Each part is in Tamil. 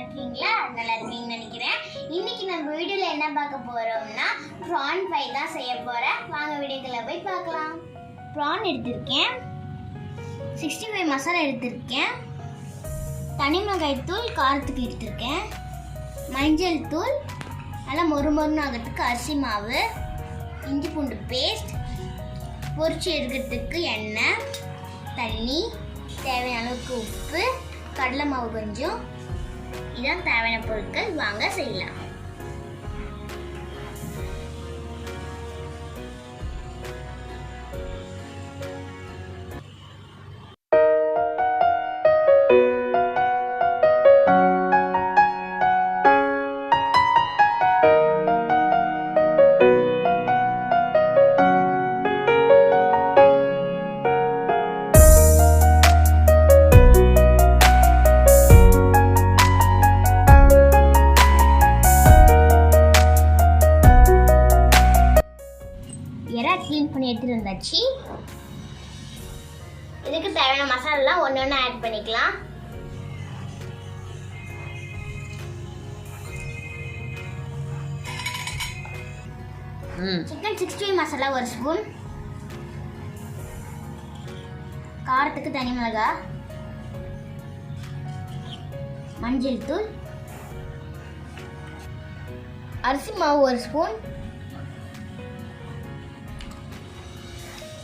இருக்கீங்களா? நல்லா இருக்கீங்கன்னு நினைக்கிறேன். இன்னைக்கு நம்ம வீடியோல என்ன பார்க்க போறோம்னா prawn pie தான் செய்ய போறேன். வாங்க வீடியோக்குள்ள போய் பார்க்கலாம். prawn எடுத்திருக்கேன், 65 மசாலா எடுத்திருக்கேன், தனி மிளகாய் தூள் காரத்துக்கு எடுத்திருக்கேன், மஞ்சள் தூள், நல்லா மொறுமொறுன்னு ஆகிறதுக்கு அரிசி மாவு, இஞ்சி பூண்டு பேஸ்ட், பொரிச்சு எடுக்கிறதுக்கு எண்ணெய், தண்ணி, தேவையான அளவுக்கு உப்பு, கடலை மாவு கொஞ்சம். இதான் தேவையான பொருட்கள். வாங்க செய்யலாம். க்ளீன் பண்ணி எடுத்துட்டு வந்தாச்சு. இதுக்கு தேவையான மசாலா ஒன்று ஒன்று ஆட் பண்ணிக்கலாம். சிக்கன் 65 மசாலா 1 ஸ்பூன், காரத்துக்கு தனி மிளகாய், மஞ்சள் தூள், அரிசி மாவு 1 ஸ்பூன்,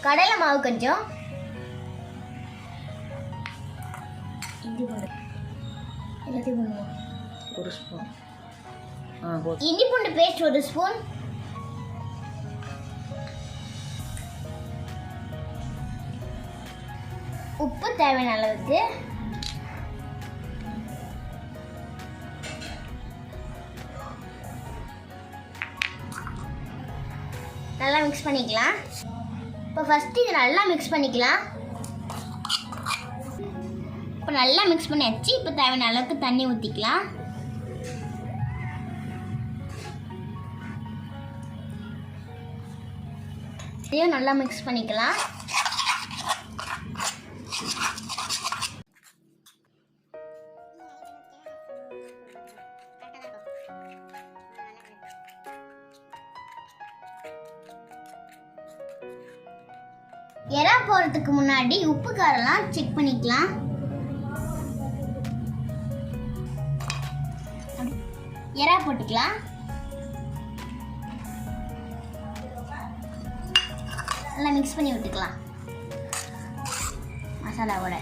கடலை மாவு கொஞ்சம், இஞ்சி பூண்டு பேஸ்ட் 1 ஸ்பூன், உப்பு தேவையான அளவுக்கு, நல்லா மிக்ஸ் பண்ணிக்கலாம். இப்போ ஃபஸ்ட்டு இது நல்லா மிக்ஸ் பண்ணிக்கலாம். இப்போ நல்லா மிக்ஸ் பண்ணியாச்சு. இப்போ தேவையான அளவுக்கு தண்ணி ஊற்றிக்கலாம். இதையும் நல்லா மிக்ஸ் பண்ணிக்கலாம். எறா போறதுக்கு முன்னாடி உப்பு காரெல்லாம் செக் பண்ணிக்கலாம். எறா போட்டுக்கலாம். நல்லா மிக்ஸ் பண்ணி விட்டுக்கலாம் மசாலாவோட.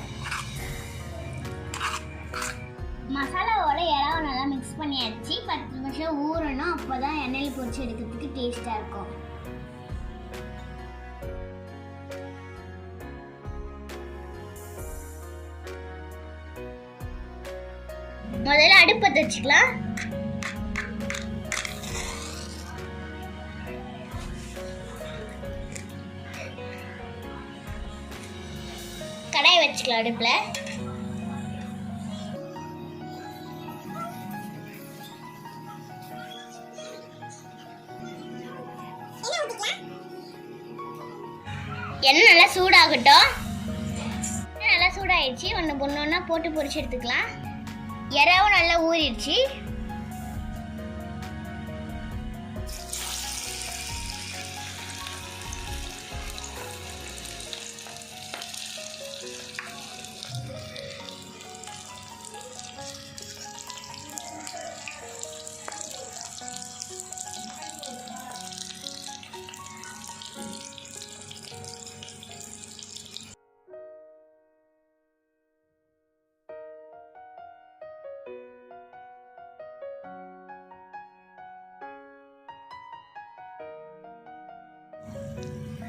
எறாவை நல்லா மிக்ஸ் பண்ணியாச்சு. 10 நிமிஷம் ஊறணும். அப்போதான் எண்ணெயில் பொரிச்சு எடுக்கிறதுக்கு டேஸ்டாக இருக்கும். முதல்ல அடுப்பை வச்சுக்கலாம். கடாயை வச்சுக்கலாம் அடுப்புல. எண்ணெய் நல்லா சூடாகட்டும். நல்லா சூடாயிடுச்சு. ஒன்று போட்டு பொரிச்சு எடுத்துக்கலாம். எறாவும் நல்லா ஊறிடுச்சு.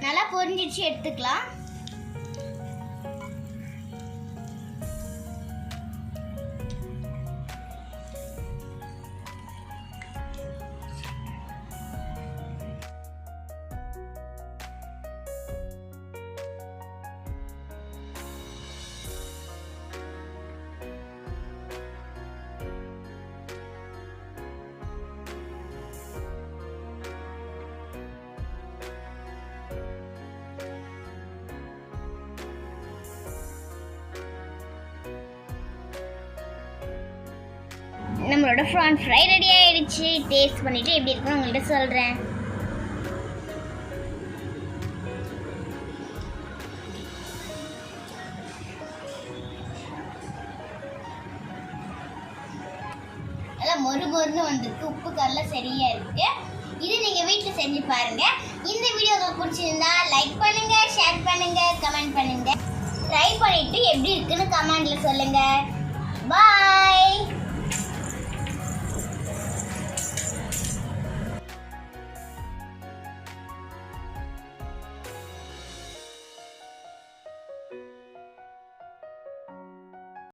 நல்லா பொரிஞ்சிடுச்சு, எடுத்துக்கலாம். ப்ரான் ஃப்ரை ரெடி ஆயிடுச்சு. டேஸ்ட் பண்ணிட்டு எப்படி இருக்குன்னு உங்கள்கிட்ட சொல்றேன். நல்லா மொறு மொறுன்னு வந்திருக்கு. உப்பு காரெல்லாம் சரியா இருக்கு. இது நீங்க வீட்டில் செஞ்சு பாருங்க. இந்த வீடியோ உங்களுக்கு பிடிச்சிருந்தா லைக் பண்ணுங்க, ஷேர் பண்ணுங்க, கமெண்ட் பண்ணுங்க. ட்ரை பண்ணிட்டு எப்படி இருக்குன்னு கமெண்ட்ல சொல்லுங்க. பாய்.